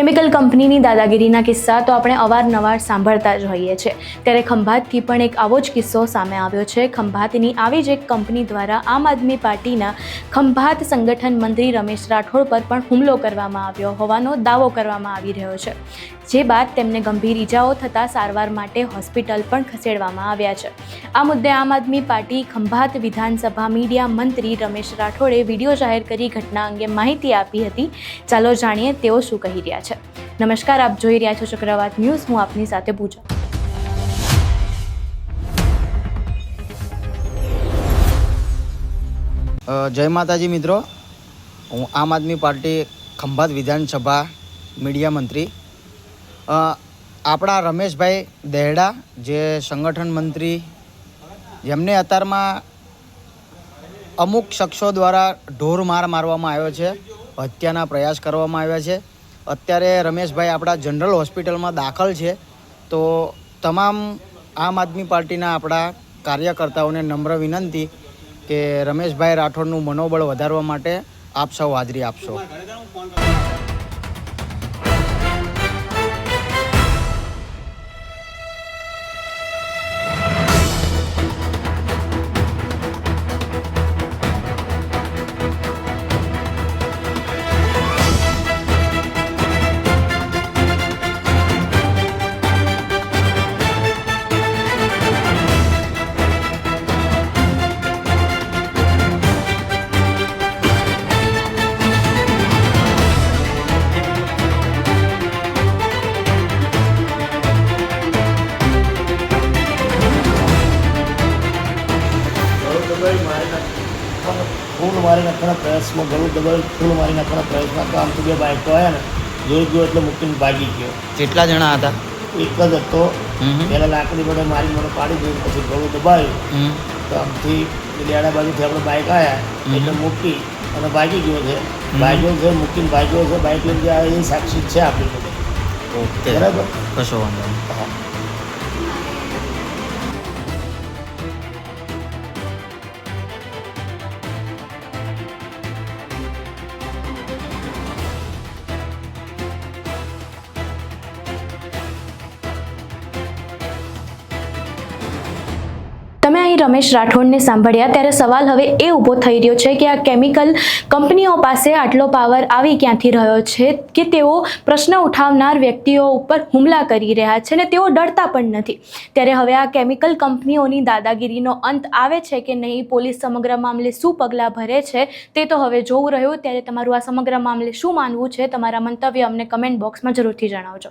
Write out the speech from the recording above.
Chemical કંપનીની દાદાગીરીના કિસ્સા તો આપણે અવારનવાર સાંભળતા જ હોઈએ છીએ, ત્યારે ખંભાતથી પણ એક આવો જ કિસ્સો સામે આવ્યો છે। ખંભાતની આવી જ એક કંપની દ્વારા આમ આદમી પાર્ટીના ખંભાત સંગઠન મંત્રી રમેશ રાઠોડ પર પણ હુમલો કરવામાં આવ્યો હોવાનો દાવો કરવામાં આવી રહ્યો છે, જે બાદ તેમને ગંભીર ઈજાઓ થતાં સારવાર માટે હોસ્પિટલ પણ ખસેડવામાં આવ્યા છે। આ મુદ્દે આમ આદમી પાર્ટી ખંભાત વિધાનસભા મીડિયા મંત્રી રમેશ રાઠોડે વિડીયો જાહેર કરી ઘટના અંગે માહિતી આપી હતી। ચાલો જાણીએ તેઓ શું કહી રહ્યા છે। નમસ્કાર, આપ જોઈ રહ્યા છો ચક્રવાત ન્યૂઝ। હું આપની સાથે પૂજા। જય માતાજી મિત્રો, હું આમ આદમી પાર્ટી ખંભાત વિધાનસભા મીડિયા મંત્રી આપણા રમેશભાઈ દેહડા, જે સંગઠન મંત્રી, જેમને અત્યારમાં અમુક શખ્સો દ્વારા ઢોર માર મારવામાં આવ્યો છે, હત્યાના પ્રયાસ કરવામાં આવ્યા છે। અત્યારે રમેશભાઈ આપણા જનરલ હોસ્પિટલમાં દાખલ છે। તો તમામ આમ આદમી પાર્ટીના આપણા કાર્યકર્તાઓને નમ્ર વિનંતી કે રમેશભાઈ રાઠોડનું મનોબળ વધારવા માટે આપ સૌ હાજરી આપશો। ફૂલ મારી નાખવાના પ્રયાસમાં ગળું દબાવી ફૂલ મારી નાખવાના પ્રયાસમાં તો આમ તો બે બાઈકો આવ્યા ને, જોઈ ગયો એટલે મૂકીને ભાગી ગયો। કેટલા જણા હતા? એક જ હતો। પહેલાં લાકડી વડે મારી મને પાડી દીધું, પછી ગળું દબાવ્યું તો આમથી લેડા બાજુથી આપણે બાઈક આવ્યા એટલે મૂકી અને ભાગી ગયો છે। ભાગ્યો છે, મૂકીને ભાગ્યો છે, બાઈક લઈને જે આવે એ સાક્ષી છે આપણી જોડે। ઓકે, બરાબર, કશો વાંધો નહીં। હા। તમે અહીં રમેશ રાઠોડને સાંભળ્યા, ત્યારે સવાલ હવે એ ઊભો થઈ રહ્યો છે કે આ કેમિકલ કંપનીઓ પાસે આટલો પાવર આવી ક્યાંથી રહ્યો છે કે તેઓ પ્રશ્ન ઉઠાવનાર વ્યક્તિઓ ઉપર હુમલા કરી રહ્યા છે ને તેઓ ડરતા પણ નથી। ત્યારે હવે આ કેમિકલ કંપનીઓની દાદાગીરીનો અંત આવે છે કે નહીં, પોલીસ સમગ્ર મામલે શું પગલાં ભરે છે તે તો હવે જોવું રહ્યું। ત્યારે તમારું આ સમગ્ર મામલે શું માનવું છે, તમારા મંતવ્ય અમને કમેન્ટ બોક્સમાં જરૂરથી જણાવજો।